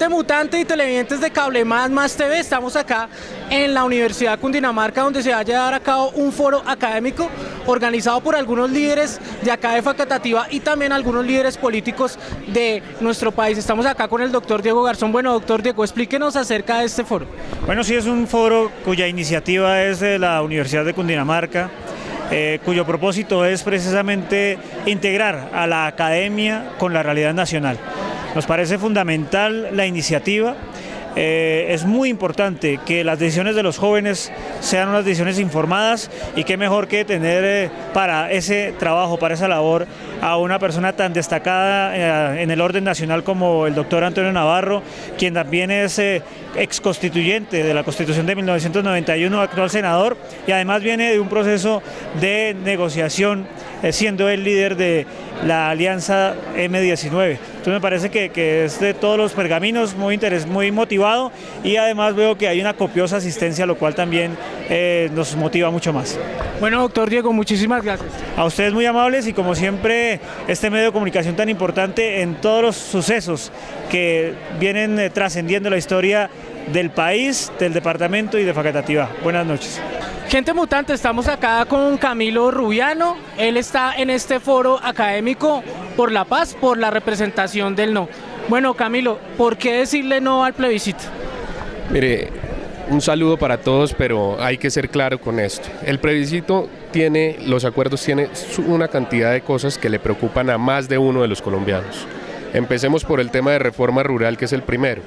Mutante y televidentes de Cable Más TV, estamos acá en la Universidad de Cundinamarca, donde se va a llevar a cabo un foro académico organizado por algunos líderes de acá de Facatativá y también algunos líderes políticos de nuestro país. Estamos acá con el doctor Diego Garzón. Bueno, doctor Diego, explíquenos acerca de este foro. Bueno, sí, es un foro cuya iniciativa es de la Universidad de Cundinamarca, cuyo propósito es precisamente integrar a la academia con la realidad nacional. Nos parece fundamental la iniciativa. Es muy importante que las decisiones de los jóvenes sean unas decisiones informadas, y qué mejor que tener para ese trabajo, para esa labor, a una persona tan destacada en el orden nacional como el doctor Antonio Navarro, quien también es exconstituyente de la Constitución de 1991, actual senador, y además viene de un proceso de negociación, siendo el líder de la alianza M19. Entonces me parece que es de todos los pergaminos muy motivado, y además veo que hay una copiosa asistencia, lo cual también nos motiva mucho más. Bueno, doctor Diego, muchísimas gracias. A ustedes muy amables, y como siempre este medio de comunicación tan importante en todos los sucesos que vienen trascendiendo la historia del país, del departamento y de Facatativá. Buenas noches. Gente Mutante, estamos acá con Camilo Rubiano. Él está en este foro académico por la paz, por la representación del no. Bueno, Camilo, ¿por qué decirle no al plebiscito? Mire, un saludo para todos, pero hay que ser claro con esto. El plebiscito los acuerdos tienen una cantidad de cosas que le preocupan a más de uno de los colombianos. Empecemos por el tema de reforma rural, que es el primero.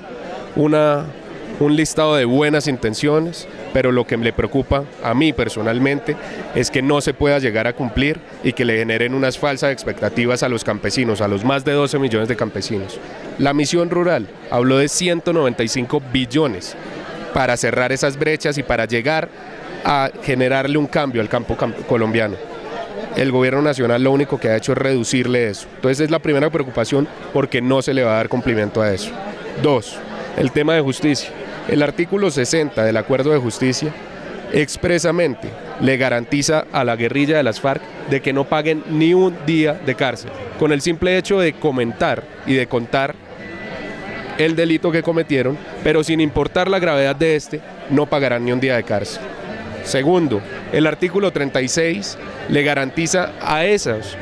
Un listado de buenas intenciones, pero lo que le preocupa a mí personalmente es que no se pueda llegar a cumplir y que le generen unas falsas expectativas a los campesinos, a los más de 12 millones de campesinos. La misión rural habló de 195 billones para cerrar esas brechas y para llegar a generarle un cambio al campo colombiano. El gobierno nacional lo único que ha hecho es reducirle eso. Entonces es la primera preocupación, porque no se le va a dar cumplimiento a eso. Dos, el tema de justicia. El artículo 60 del Acuerdo de Justicia expresamente le garantiza a la guerrilla de las FARC de que no paguen ni un día de cárcel, con el simple hecho de comentar y de contar el delito que cometieron, pero sin importar la gravedad de este, no pagarán ni un día de cárcel. Segundo, el artículo 36 le garantiza a esos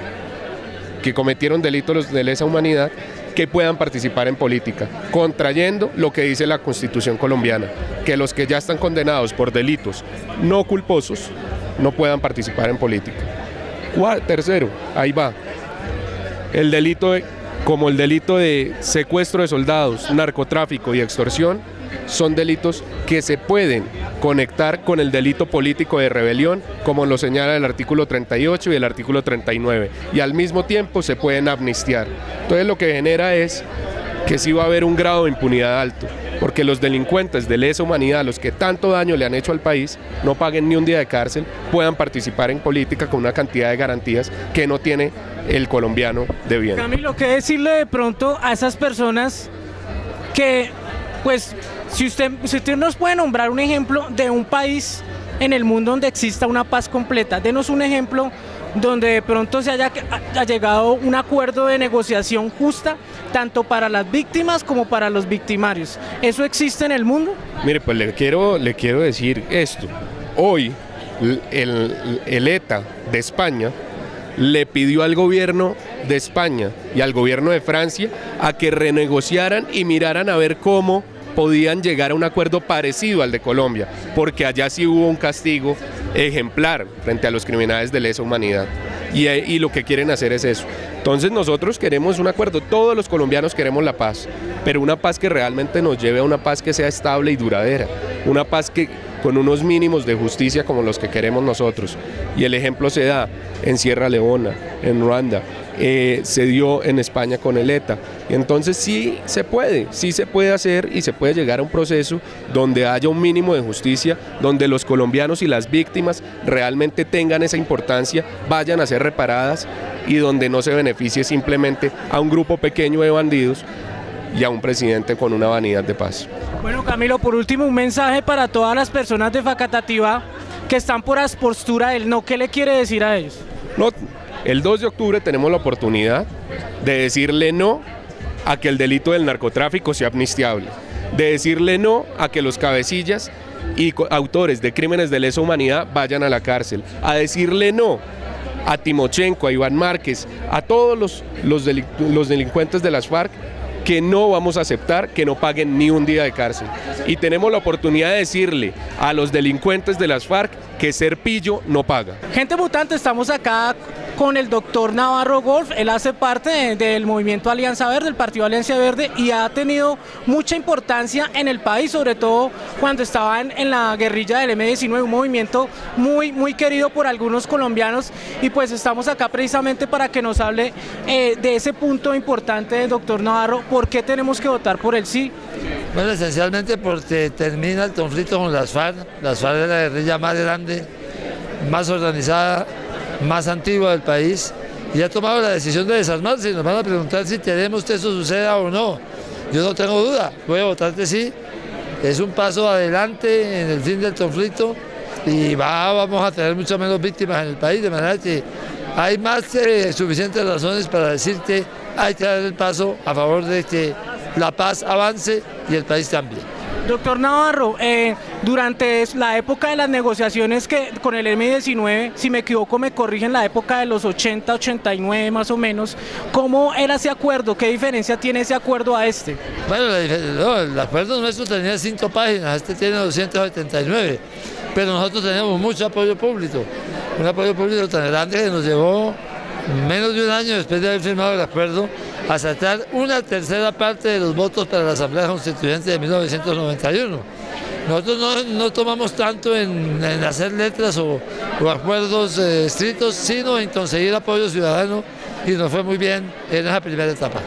que cometieron delitos de lesa humanidad que puedan participar en política, contrayendo lo que dice la Constitución colombiana, que los que ya están condenados por delitos no culposos no puedan participar en política. Tercero, ahí va, como el delito de secuestro de soldados, narcotráfico y extorsión, son delitos que se pueden conectar con el delito político de rebelión, como lo señala el artículo 38 y el artículo 39, y al mismo tiempo se pueden amnistiar. Entonces lo que genera es que sí va a haber un grado de impunidad alto, porque los delincuentes de lesa humanidad, los que tanto daño le han hecho al país, no paguen ni un día de cárcel, puedan participar en política con una cantidad de garantías que no tiene el colombiano de bien. Camilo, ¿qué decirle de pronto a esas personas que, pues, si usted nos puede nombrar un ejemplo de un país en el mundo donde exista una paz completa? Denos un ejemplo donde de pronto se haya llegado a un acuerdo de negociación justa, tanto para las víctimas como para los victimarios. ¿Eso existe en el mundo? Mire, pues le quiero decir esto. Hoy el ETA de España le pidió al gobierno de España y al gobierno de Francia a que renegociaran y miraran a ver cómo podían llegar a un acuerdo parecido al de Colombia, porque allá sí hubo un castigo ejemplar frente a los criminales de lesa humanidad, y lo que quieren hacer es eso. Entonces nosotros queremos un acuerdo, todos los colombianos queremos la paz, pero una paz que realmente nos lleve a una paz que sea estable y duradera, una paz que con unos mínimos de justicia como los que queremos nosotros, y el ejemplo se da en Sierra Leona, en Ruanda, se dio en España con el ETA. Y entonces sí se puede hacer, y se puede llegar a un proceso donde haya un mínimo de justicia, donde los colombianos y las víctimas realmente tengan esa importancia, vayan a ser reparadas, y donde no se beneficie simplemente a un grupo pequeño de bandidos y a un presidente con una vanidad de paz. Bueno, Camilo, por último, un mensaje para todas las personas de Facatativá que están por la postura del no. ¿Qué le quiere decir a ellos? No, el 2 de octubre tenemos la oportunidad de decirle no a que el delito del narcotráfico sea amnistiable, de decirle no a que los cabecillas y autores de crímenes de lesa humanidad vayan a la cárcel, a decirle no a Timochenko, a Iván Márquez, a todos los delincuentes de las FARC, que no vamos a aceptar que no paguen ni un día de cárcel. Y tenemos la oportunidad de decirle a los delincuentes de las FARC que ser pillo no paga. Gente mutante, estamos acá con el doctor Navarro Golf. Él hace parte del movimiento Alianza Verde, del partido Alianza Verde, y ha tenido mucha importancia en el país, sobre todo cuando estaba en la guerrilla del M-19, un movimiento muy querido por algunos colombianos, y pues estamos acá precisamente para que nos hable de ese punto importante, doctor Navarro. ¿Por qué tenemos que votar por el sí? Bueno, esencialmente porque termina el conflicto con las FARC. Las FARC es la guerrilla más grande, más organizada, más antigua del país, y ha tomado la decisión de desarmarse. Y nos van a preguntar si queremos que eso suceda o no. Yo no tengo duda, voy a votar que sí. Es un paso adelante en el fin del conflicto y vamos a tener muchas menos víctimas en el país, de manera que hay más que suficientes razones para decir que hay que dar el paso a favor de que la paz avance y el país también. Doctor Navarro, durante la época de las negociaciones con el M-19, si me equivoco me corrigen, la época de los 80, 89 más o menos, ¿cómo era ese acuerdo? ¿Qué diferencia tiene ese acuerdo a este? Bueno, el acuerdo nuestro tenía 5 páginas, este tiene 279, pero nosotros teníamos mucho apoyo público, un apoyo público tan grande que nos llevó menos de un año después de haber firmado el acuerdo a sacar una tercera parte de los votos para la Asamblea Constituyente de 1991. Nosotros no tomamos tanto en hacer letras o acuerdos estrictos, sino en conseguir apoyo ciudadano, y nos fue muy bien en esa primera etapa.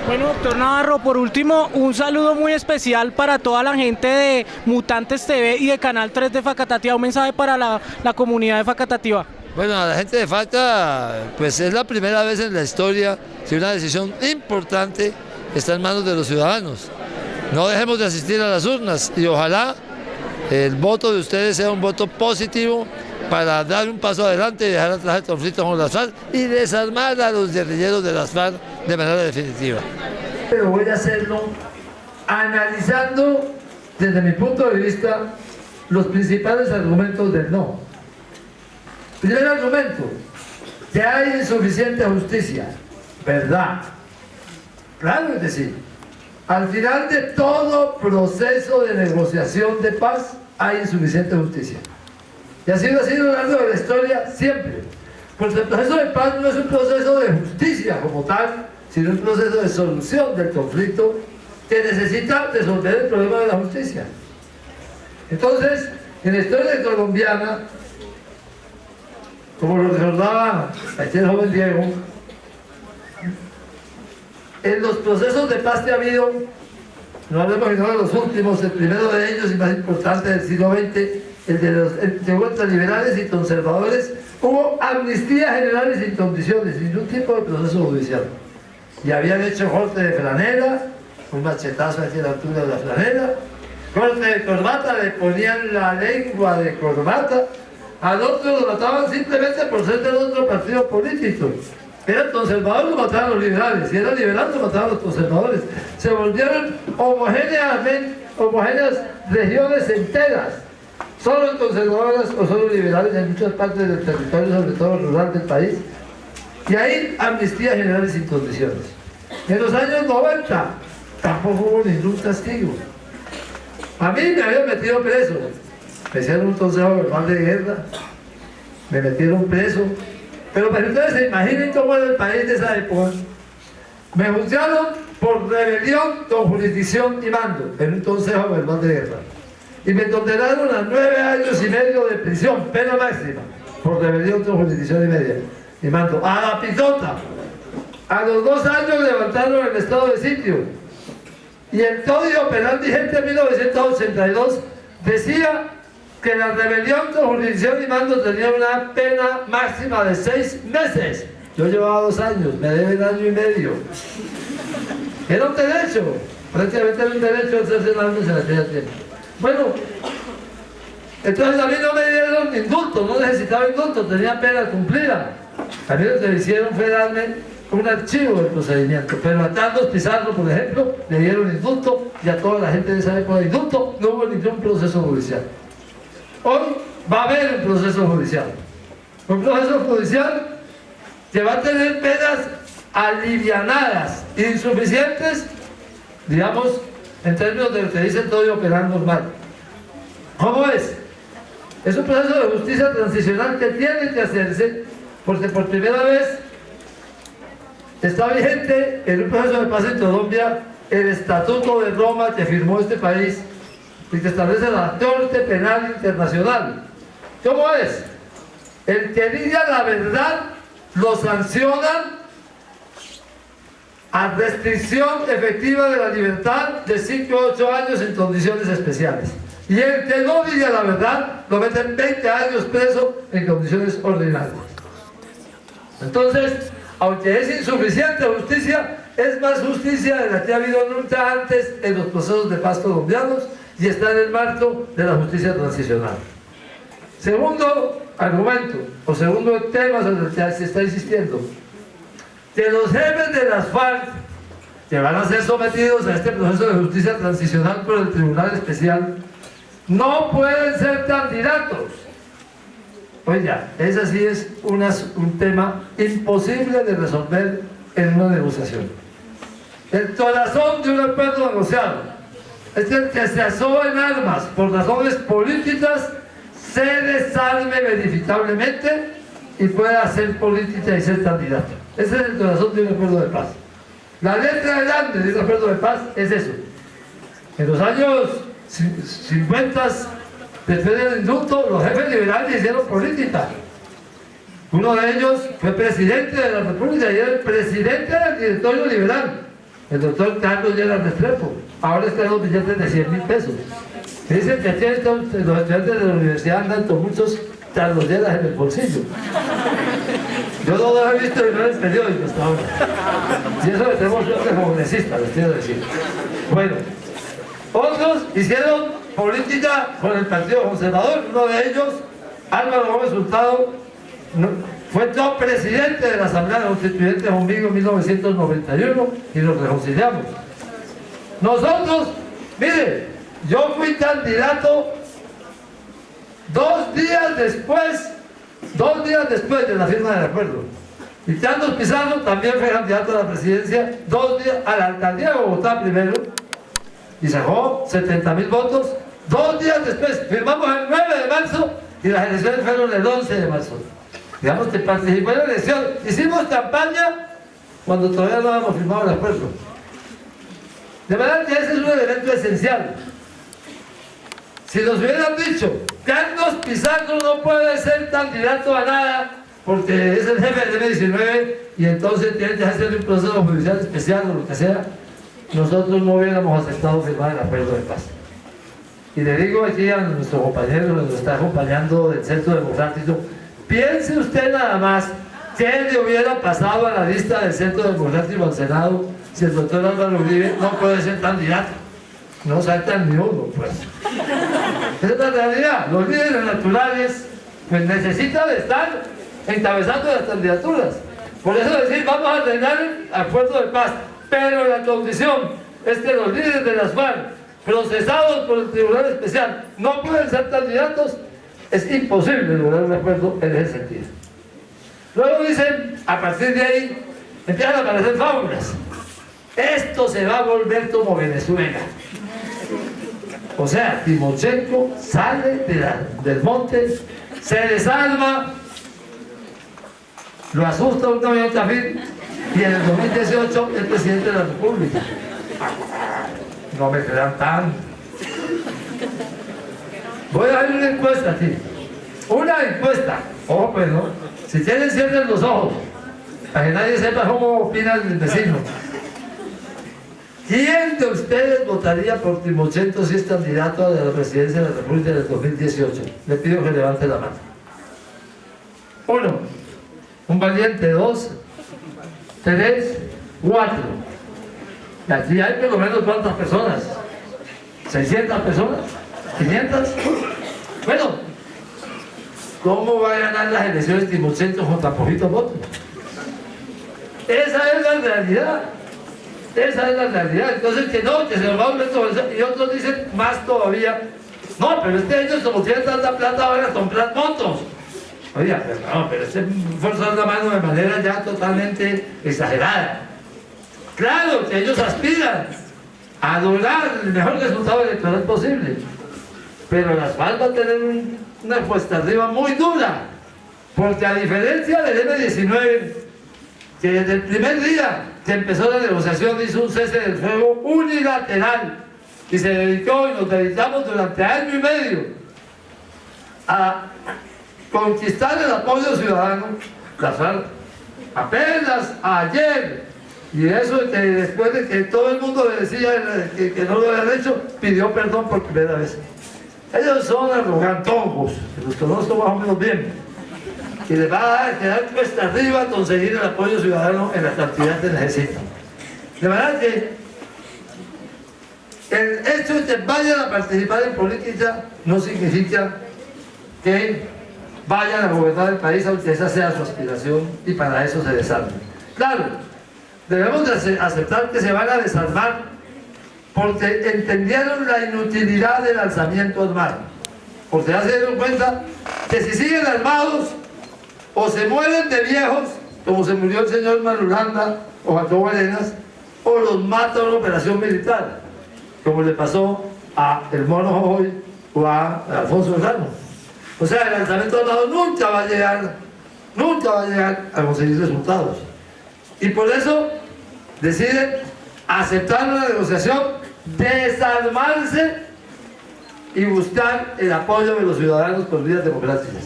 Bueno, doctor Navarro, por último, un saludo muy especial para toda la gente de Mutantes TV y de Canal 3 de Facatativá, un mensaje para la comunidad de Facatativá. Bueno, a la gente de Faca, pues es la primera vez en la historia que una decisión importante está en manos de los ciudadanos. No dejemos de asistir a las urnas y ojalá el voto de ustedes sea un voto positivo para dar un paso adelante y dejar atrás el conflicto con las FARC y desarmar a los guerrilleros de las FARC de manera definitiva. Pero voy a hacerlo analizando desde mi punto de vista los principales argumentos del no. Primer argumento, que hay insuficiente justicia. ¿Verdad? Claro que sí. Al final de todo proceso de negociación de paz hay insuficiente justicia. Y ha sido así a lo largo de la historia siempre. Porque el proceso de paz no es un proceso de justicia como tal, sino un proceso de solución del conflicto que necesita resolver el problema de la justicia. Entonces, en la historia colombiana, como lo recordaba ayer el joven Diego, en los procesos de paz que ha habido, no hablemos de los últimos, el primero de ellos y más importante del siglo XX, el de los entre liberales y conservadores, hubo amnistía general y sin condiciones, sin ningún tipo de proceso judicial. Y habían hecho corte de franela, un machetazo hacia la altura de la franela, corte de corbata, le ponían la lengua de corbata, al otro lo mataban simplemente por ser del otro partido político. Era conservador, lo mataban los liberales, y era liberal, lo mataban los conservadores. Se volvieron homogéneas regiones enteras, solo conservadoras o solo liberales en muchas partes del territorio, sobre todo rural del país. Y ahí amnistía general y sin condiciones. En los años 90 tampoco hubo ningún castigo. A mí me habían metido preso. Me hicieron un consejo verbal de guerra, me metieron preso, pero ustedes se imaginen cómo era el país de esa época. Me juzgaron por rebelión con jurisdicción y mando en un consejo verbal de guerra, y me condenaron a 9 años y medio de prisión, pena máxima, por rebelión con jurisdicción y mando, a la picota. A los 2 años levantaron el estado de sitio, y el Código Penal vigente en 1982 decía que la rebelión con jurisdicción y mando tenía una pena máxima de 6 meses. Yo llevaba 2 años, me deben 1 año y medio. Era un derecho, prácticamente era un derecho de hacerse senadores en aquel tiempo. Bueno, entonces a mí no me dieron indulto, no necesitaba indulto, tenía pena cumplida. A mí lo que me hicieron fue darme un archivo del procedimiento, pero a Carlos Pizarro, por ejemplo, le dieron indulto y a toda la gente de esa época indulto, no hubo ningún proceso judicial. Hoy va a haber un proceso judicial. Un proceso judicial que va a tener penas alivianadas, insuficientes, digamos, en términos de lo que dice el Código Penal normal. ¿Cómo es? Es un proceso de justicia transicional que tiene que hacerse porque por primera vez está vigente en un proceso de paz en Colombia el Estatuto de Roma que firmó este país y que establece la Corte Penal Internacional. ¿Cómo es? El que diga la verdad lo sancionan a restricción efectiva de la libertad de 5 a 8 años en condiciones especiales. Y el que no diga la verdad lo meten 20 años preso en condiciones ordinarias. Entonces, aunque es insuficiente justicia, es más justicia de la que ha habido nunca antes en los procesos de paz colombianos y está en el marco de la justicia transicional. Segundo argumento, o segundo tema sobre el que se está insistiendo, que los jefes de las FARC, que van a ser sometidos a este proceso de justicia transicional por el Tribunal Especial, no pueden ser candidatos. Oiga, ese sí es un tema imposible de resolver en una negociación. El corazón de un acuerdo negociado es el que se asó en armas por razones políticas, se desarme verificablemente y pueda hacer política y ser candidato. Ese es el corazón de un acuerdo de paz. La letra grande de un acuerdo de paz es eso. En los años 50, después del indulto, los jefes liberales hicieron política. Uno de ellos fue presidente de la República y era el presidente del directorio liberal, el doctor Carlos Lleras Restrepo. Ahora está en los billetes de 100.000 pesos. Dicen que aquí los estudiantes de la universidad andan con muchos Carlos Lleras en el bolsillo. Yo no los he visto en el periódico hasta ahora. Y eso le tenemos suerte como congresistas, les quiero decir. Bueno, otros hicieron política con el Partido Conservador. Uno de ellos, Álvaro Gómez Hurtado, fue todo presidente de la Asamblea Constituyente conmigo en 1991 y nos reconciliamos. Nosotros, mire, yo fui candidato 2 días después de la firma del acuerdo. Y Carlos Pizarro también fue candidato a la presidencia 2 días, a la alcaldía de Bogotá primero, y sacó 70.000 votos. 2 días después, firmamos el 9 de marzo y las elecciones fueron el 11 de marzo. Digamos que participó en la elección. Hicimos campaña cuando todavía no habíamos firmado el acuerdo. De verdad que ese es un elemento esencial. Si nos hubieran dicho, Carlos Pizarro no puede ser candidato a nada porque es el jefe del M-19 y entonces tiene que hacer un proceso judicial especial o lo que sea, nosotros no hubiéramos aceptado firmar el acuerdo de paz. Y le digo aquí a nuestro compañero que nos está acompañando del Centro Democrático, piense usted nada más qué le hubiera pasado a la lista del Centro Democrático al Senado si el doctor Álvaro Uribe no puede ser candidato. No saltan ni uno, pues. Esa es la realidad. Los líderes naturales pues necesitan estar encabezando las candidaturas. Por eso decir, vamos a tener el acuerdo de paz, pero la condición es que los líderes de las FARC, procesados por el Tribunal Especial, no pueden ser candidatos. Es imposible lograr un acuerdo en ese sentido. Luego dicen, a partir de ahí, empiezan a aparecer fábulas. Esto se va a volver como Venezuela. O sea, Timochenko sale del monte, se desarma, lo asusta un camión Tafí y en el 2018 es presidente de la República. No me crean tan. Voy a dar una encuesta aquí. Una encuesta. Ojo, pues, ¿no? Si quieren, cierren los ojos, para que nadie sepa cómo opina el vecino. ¿Quién de ustedes votaría por Timochenko si es candidato a la presidencia de la República en el 2018? Le pido que levante la mano. 1. Un valiente. 2. 3. 4. Y aquí hay por lo menos ¿cuántas personas? ¿600 personas? ¿500? Bueno, ¿cómo va a ganar las elecciones Timochenko con tan poquitos votos? Esa es la realidad. Esa es la realidad. Entonces, que no, que se nos va a volver todo eso. Y otros dicen más todavía. No, pero ellos como tienen tanta plata van a comprar motos. Oiga, pero no, pero forzar la mano de manera ya totalmente exagerada. Claro que ellos aspiran a lograr el mejor resultado electoral posible, pero las FARC va a tener una cuesta arriba muy dura, porque a diferencia del M-19, que desde el primer día que empezó la negociación hizo un cese del fuego unilateral y se dedicó, y nos dedicamos durante año y medio a conquistar el apoyo ciudadano, las FARC apenas ayer, y eso que después de que todo el mundo le decía que no lo habían hecho, pidió perdón por primera vez. Ellos son arrogantongos, que los conozco más o menos bien, y les va a quedar cuesta arriba conseguir el apoyo ciudadano en la cantidad que necesitan. De verdad que el hecho de que vayan a participar en política no significa que vayan a gobernar el país, aunque esa sea su aspiración, y para eso se desarmen. Claro, debemos de aceptar que se van a desarmar porque entendieron la inutilidad del alzamiento armado, porque ya se dieron cuenta que si siguen armados o se mueren de viejos, como se murió el señor Marulanda o Jacobo Arenas, o los mata una operación militar, como le pasó a el Mono Jojoy o a Alfonso Ramos. O sea, el alzamiento armado nunca va a llegar a conseguir resultados. Y por eso deciden aceptar una negociación, desarmarse y buscar el apoyo de los ciudadanos por vías democráticas.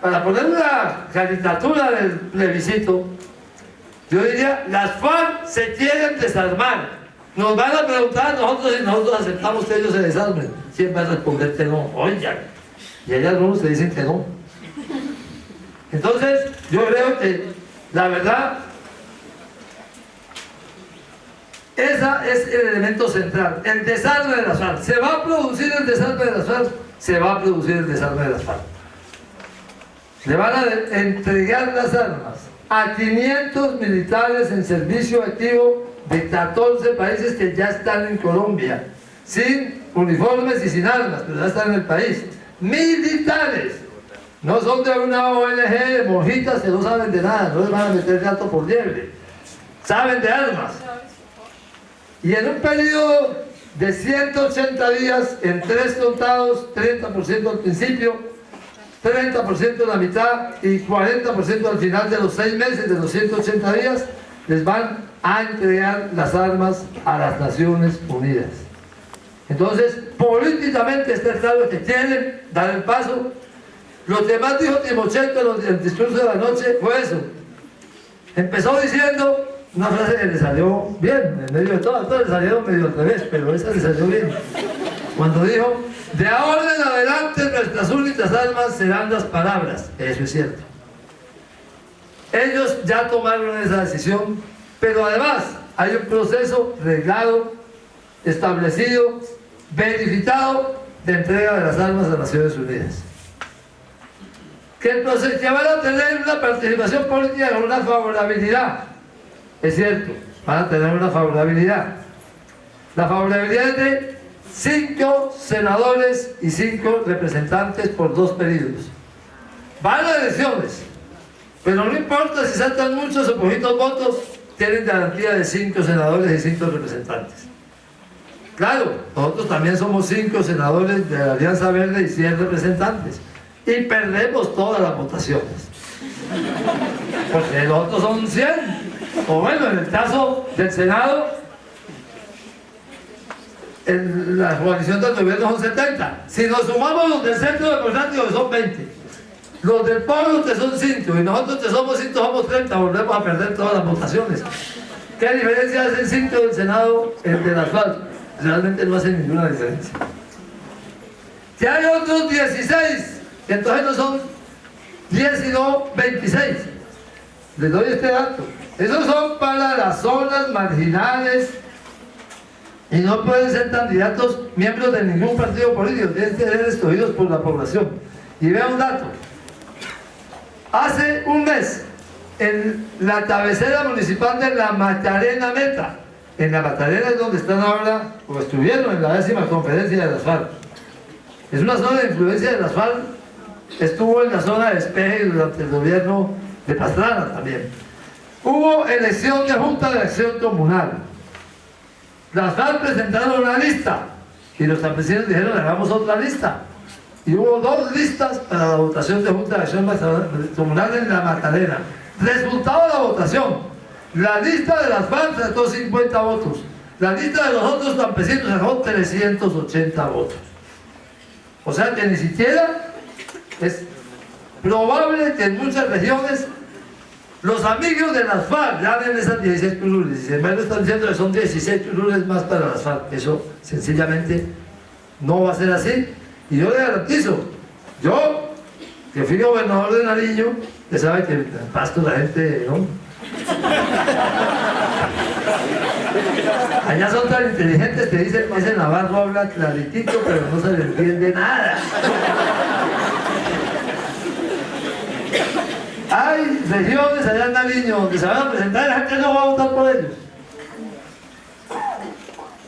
Para poner una caricatura del plebiscito, yo diría, las FARC se quieren desarmar. Nos van a preguntar nosotros si nosotros aceptamos que ellos se desarmen. ¿Quién va a responder que no? Oigan. Y hay algunos que dicen que no. Entonces, yo creo que la verdad, ese es el elemento central, el desarme de las FARC. ¿Se va a producir el desarme de las FARC? Se va a producir el desarme de las FARC. Le van a entregar las armas a 500 militares en servicio activo de 14 países que ya están en Colombia, sin uniformes y sin armas, pero ya están en el país. Militares, no son de una ONG de monjitas que no saben de nada, no les van a meter gato por liebre, saben de armas. Y en un periodo de 180 días, en 3 contados, 30% al principio, 30% en la mitad y 40% al final de los 6 meses de los 180 días, les van a entregar las armas a las Naciones Unidas. Entonces, políticamente está claro que quieren dar el paso. Lo que más dijo Timochenko en el discurso de la noche fue eso. Empezó diciendo una frase que le salió bien, en medio de todo, le salió medio al revés, pero esa le salió bien. Cuando dijo, de ahora en adelante nuestras únicas armas serán las palabras. Eso es cierto. Ellos ya tomaron esa decisión, pero además hay un proceso reglado, establecido, verificado de entrega de las armas a las Naciones Unidas. Que van a tener una participación política con una favorabilidad. Es cierto, van a tener una favorabilidad. La favorabilidad es de 5 senadores y 5 representantes por 2 periodos. Van a elecciones, pero no importa si saltan muchos o poquitos votos, tienen garantía de 5 senadores y 5 representantes. Claro, nosotros también somos 5 senadores de la Alianza Verde y 100 representantes. Y perdemos todas las votaciones. Porque los otros son 100. O bueno, en el caso del Senado, la coalición del gobierno son 70. Si nos sumamos los del centro democrático, que son 20. Los del pueblo, que son 5. Y nosotros, que somos 5, somos 30. Volvemos a perder todas las votaciones. ¿Qué diferencia hace el 5 del Senado entre las FARC? Realmente no hace ninguna diferencia. Si hay otros 16, entonces no son 10 sino 26. Les doy este dato. Esos son para las zonas marginales y no pueden ser candidatos miembros de ningún partido político, tienen que ser escogidos por la población. Y vea un dato. Hace un mes en la cabecera municipal de La Macarena Meta. En La Macarena es donde están ahora, o estuvieron en la 10ª conferencia de las FARC. Es una zona de influencia de las FARC. Estuvo en la zona de despeje durante el gobierno de Pastrana también. Hubo elección de Junta de Acción Comunal. Las FARC presentaron una lista y los campesinos dijeron hagamos otra lista. Y hubo 2 listas para la votación de Junta de Acción Comunal en La Macarena. Resultado de la votación: la lista de las FARC sacó 50 votos, la lista de los otros campesinos sacó 380 votos. O sea que ni siquiera es probable que en muchas regiones los amigos de las FARC ganen esas 16 curules. Y sin embargo están diciendo que son 16 curules más para las FARC. Eso sencillamente no va a ser así. Y yo le garantizo, yo, que fui gobernador de Nariño, usted sabe que en Pasto la gente, ¿no? Allá son tan inteligentes que dicen, ese navarro habla claritito, pero no se le entiende nada. Hay regiones allá en Nariño donde se van a presentar y la gente no va a votar por ellos.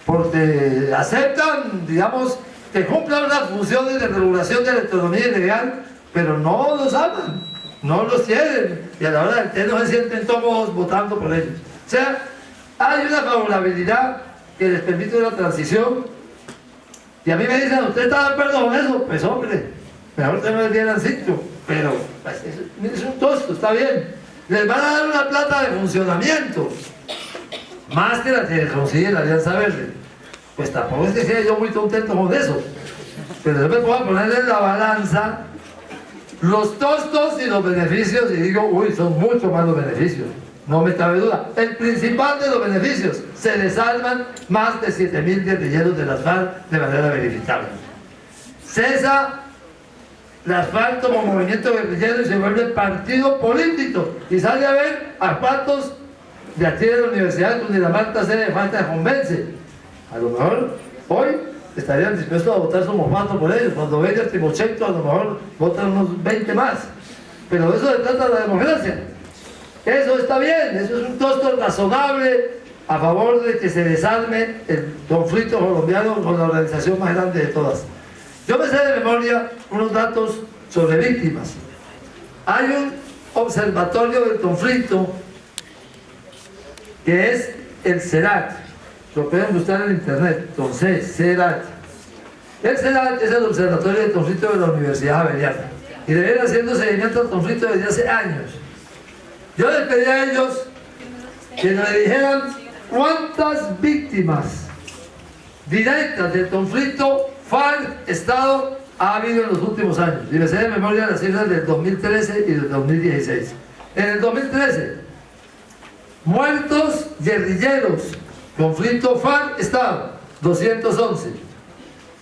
Porque aceptan, digamos, que cumplan unas funciones de regulación de la economía ilegal, pero no los aman, no los quieren, y a la hora del té no se sienten cómodos votando por ellos. O sea, hay una favorabilidad que les permite una transición, y a mí me dicen, ¿usted está de acuerdo con eso? Pues hombre, mejor que no les dieran sitio, pero pues, es un tosto, está bien. Les van a dar una plata de funcionamiento, más que la que consigue la Alianza Verde. Pues tampoco es que sea yo muy contento con eso, pero yo me puedo poner en la balanza los costos y los beneficios y digo, uy, son mucho más los beneficios, no me cabe duda. El principal de los beneficios: se desarman más de 7.000 guerrilleros de las FARC de manera verificable. Cesa las FARC como movimiento guerrillero y se vuelve partido político, y sale a ver a cuantos de aquí de la Universidad de Cundinamarca se de falta de convence. A lo mejor hoy estarían dispuestos a votar como 4 por ellos. Cuando venga el Timochenko, a lo mejor votan unos 20 más. Pero eso se trata de la democracia. Eso está bien, eso es un costo razonable a favor de que se desarme el conflicto colombiano con la organización más grande de todas. Yo me sé de memoria unos datos sobre víctimas. Hay un observatorio del conflicto que es el CERAC. Lo pueden buscar en internet, entonces, CERAC. El CERAC es el Observatorio del Conflicto de la Universidad Javeriana y deben haciendo seguimiento al conflicto desde hace años. Yo les pedí a ellos que me dijeran cuántas víctimas directas del conflicto FARC-Estado ha habido en los últimos años. Y me sé de memoria las cifras del 2013 y del 2016. En el 2013, muertos guerrilleros, conflicto FARC-Estado, 211.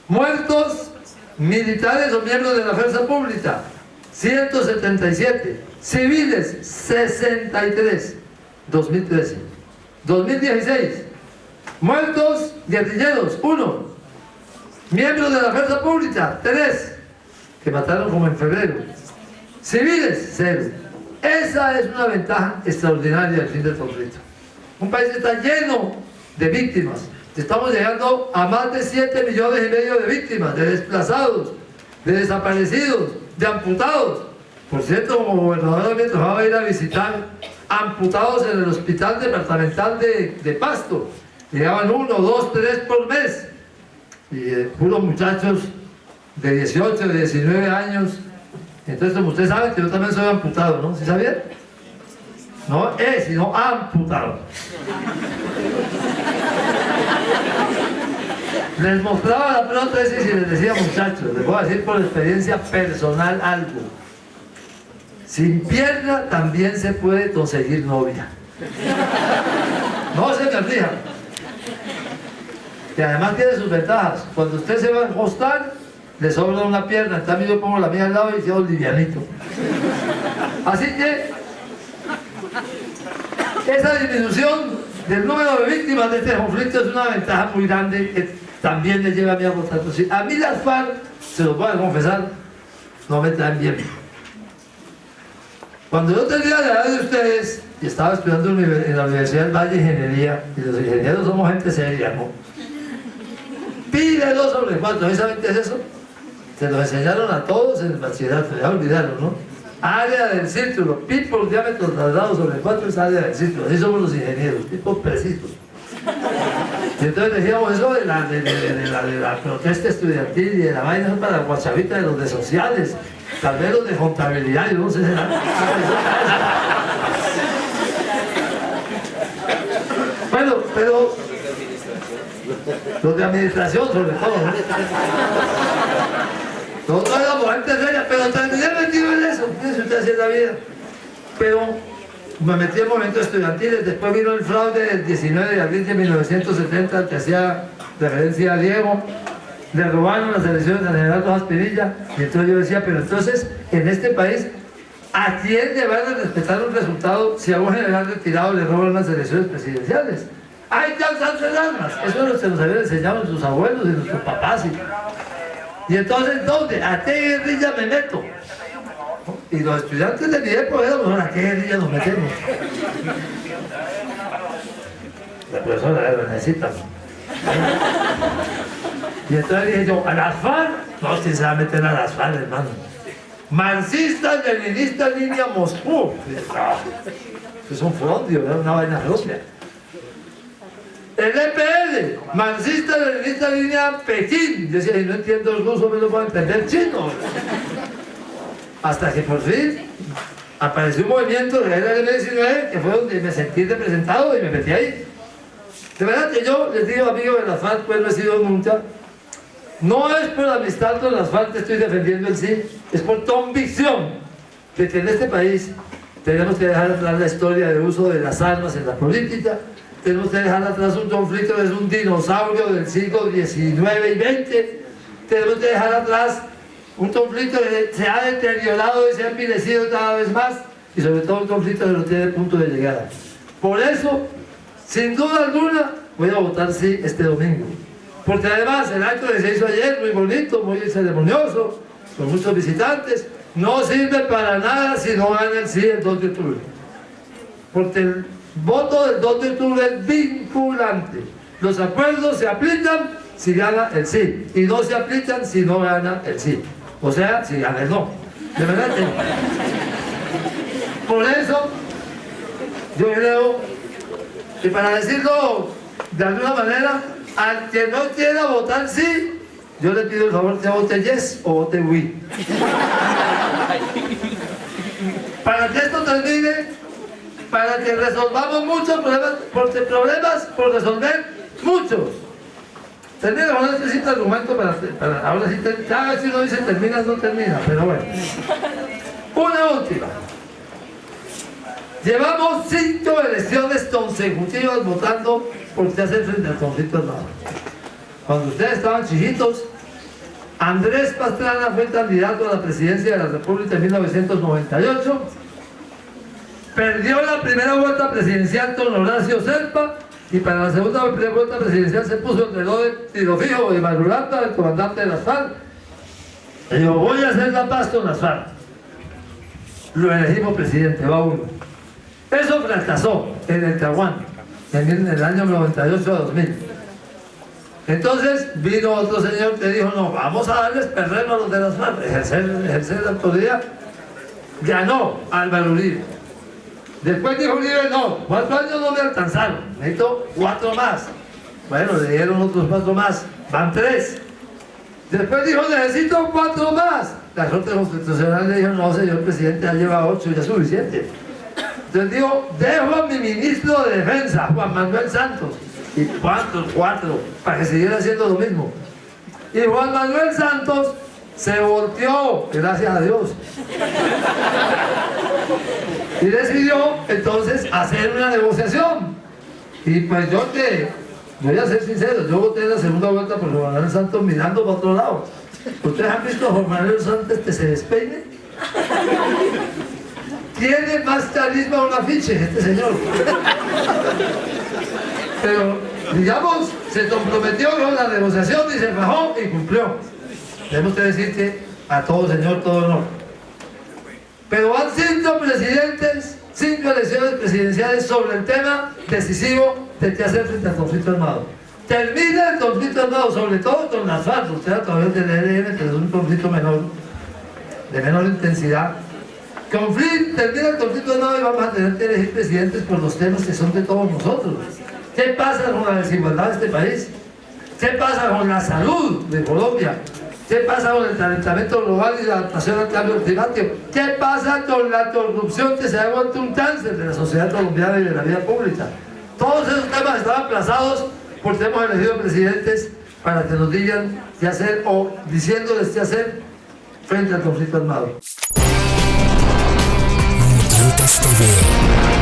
Muertos militares o miembros de la fuerza pública, 177. Civiles, 63. 2013. 2016. Muertos guerrilleros, 1. Miembros de la fuerza pública, 3. Que mataron como en febrero. Civiles, 0. Esa es una ventaja extraordinaria del fin del conflicto. Un país que está lleno de víctimas. Estamos llegando a más de 7,5 millones de víctimas, de desplazados, de desaparecidos, de amputados. Por cierto, como gobernador me tocaba ir a visitar amputados en el hospital departamental de Pasto. Llegaban 1, 2, 3 por mes. Y puros muchachos de 18, de 19 años. Entonces, como ustedes saben, que yo también soy amputado, ¿no? ¿Sí sabían? No sino amputado. Les mostraba la prótesis y les decía, muchachos, les voy a decir por experiencia personal algo. Sin pierna también se puede conseguir novia. No se me aflijan. Que además tiene sus ventajas. Cuando usted se va a acostar, le sobra una pierna. En cambio yo pongo la mía al lado y quedo livianito. Así que esa disminución del número de víctimas de este conflicto es una ventaja muy grande que también le lleva a mí a votar. A mí las FARC, se los voy a confesar, no me traen bien. Cuando yo tenía la edad de ustedes y estaba estudiando en la Universidad del Valle de Ingeniería, y los ingenieros somos gente seria, ¿no? Pide 2 sobre 4, ¿saben qué es eso? Se lo enseñaron a todos en el bachillerato, ya olvidaron, ¿no? Área del círculo, pi por diámetro cuadrado sobre 4 es área del círculo, así somos los ingenieros, tipos precisos. Y entonces decíamos eso de la protesta estudiantil y de la vaina para la guachavita de los de sociales, tal vez los de contabilidad, yo no sé. Bueno, pero los de administración sobre todo, ¿no? Nosotros éramos gente seria, pero terminé metido en eso, eso usted hacía en la vida. Pero me metí en momentos estudiantiles, después vino el fraude del 19 de abril de 1970, al que hacía referencia a Diego, le robaron las elecciones al general Rojas Pinilla, y entonces yo decía, pero entonces, en este país, ¿a quién le van a respetar un resultado si a un general retirado le roban las elecciones presidenciales? ¡Hay que alzarse en armas! Eso se nos habían enseñado sus abuelos y nuestros papás. Y entonces, ¿dónde? ¿A qué guerrilla me meto? Y los estudiantes de mi época eran, ¿a qué guerrilla nos metemos? La profesora lo necesita. Y entonces dije yo, ¿a las FARC? No, si se va a meter a las FARC, hermano. Marxistas, leninistas, línea Moscú. Es un frondio, era una vaina propia. El EPL, marxista, leninista, línea Pekín. Yo decía, y no entiendo el ruso, pero no puedo entender chino. Hasta que por fin apareció un movimiento de la M19, que fue donde me sentí representado y me metí ahí. De verdad que yo les digo, amigos de la FARC, pues no he sido nunca. No es por amistad con las FARC que estoy defendiendo el sí, es por convicción de que en este país tenemos que dejar atrás la historia de uso de las armas en la política. Tenemos que dejar atrás un conflicto que es un dinosaurio del siglo XIX y XX. Tenemos que dejar atrás un conflicto que se ha deteriorado y se ha envilecido cada vez más, y sobre todo un conflicto que no tiene punto de llegada. Por eso, sin duda alguna, voy a votar sí este domingo. Porque además el acto que se hizo ayer, muy bonito, muy ceremonioso, con muchos visitantes, no sirve para nada si no gana el sí el 2 de octubre. Porque el voto del 2 de octubre es vinculante. Los acuerdos se aplican si gana el sí, y no se aplican si no gana el sí. O sea, si gana el no. De verdad que no. Por eso, yo creo que, para decirlo de alguna manera, al que no quiera votar sí, yo le pido el favor que vote yes o vote oui. Para que esto termine, para que resolvamos muchos problemas, porque problemas por resolver, muchos. Termino con este simple argumento para ahora sí, cada vez que uno dice terminas, no termina, pero bueno. Una última. Llevamos 5 elecciones consecutivas votando por qué hacer frente al conflicto armado. Cuando ustedes estaban chiquitos, Andrés Pastrana fue candidato a la presidencia de la República en 1998, perdió la primera vuelta presidencial con Horacio Serpa, y para la segunda vuelta presidencial se puso el reloj de tiro fijo de Marulanda, el comandante de las FARC. Y dijo, voy a hacer la paz con las FARC. Lo elegimos presidente, va uno. Eso fracasó en el Caguán, en el año 98 a 2000. Entonces vino otro señor que dijo, no, vamos a darles terreno a los de las FARC, ejercer la autoridad. Ganó Álvaro Uribe. Después dijo Uribe, no, 4 años no me alcanzaron, necesito 4 más. Bueno, le dieron otros 4 más, van 3. Después dijo, necesito 4 más. La Corte Constitucional le dijo, no, señor presidente, ya lleva 8, ya es suficiente. Entonces dijo, dejo a mi ministro de Defensa, Juan Manuel Santos. ¿Y cuántos? 4, para que siguiera haciendo lo mismo. Y Juan Manuel Santos se volteó, gracias a Dios. Y decidió entonces hacer una negociación. Y pues yo voy a ser sincero, yo voté en la segunda vuelta por Juan Manuel Santos mirando para otro lado. ¿Ustedes han visto a Juan Manuel Santos que se despeine? Tiene más carisma un afiche este señor. Pero, digamos, se comprometió con la negociación y se bajó y cumplió. Tenemos que decir que a todo señor, todo honor. Pero han sido presidentes, 5 elecciones presidenciales sobre el tema decisivo de qué hacer frente al conflicto armado. Termina el conflicto armado, sobre todo con las FARC, usted a través del ELN, que es un conflicto menor, de menor intensidad. Termina el conflicto armado y vamos a tener que elegir presidentes por los temas que son de todos nosotros. ¿Qué pasa con la desigualdad de este país? ¿Qué pasa con la salud de Colombia? ¿Qué pasa con el calentamiento global y la adaptación al cambio climático? ¿Qué pasa con la corrupción que se ha vuelto un cáncer de la sociedad colombiana y de la vida pública? Todos esos temas están aplazados porque hemos elegido presidentes para que nos digan qué hacer o diciéndoles qué hacer frente al conflicto armado. Patriotas TV.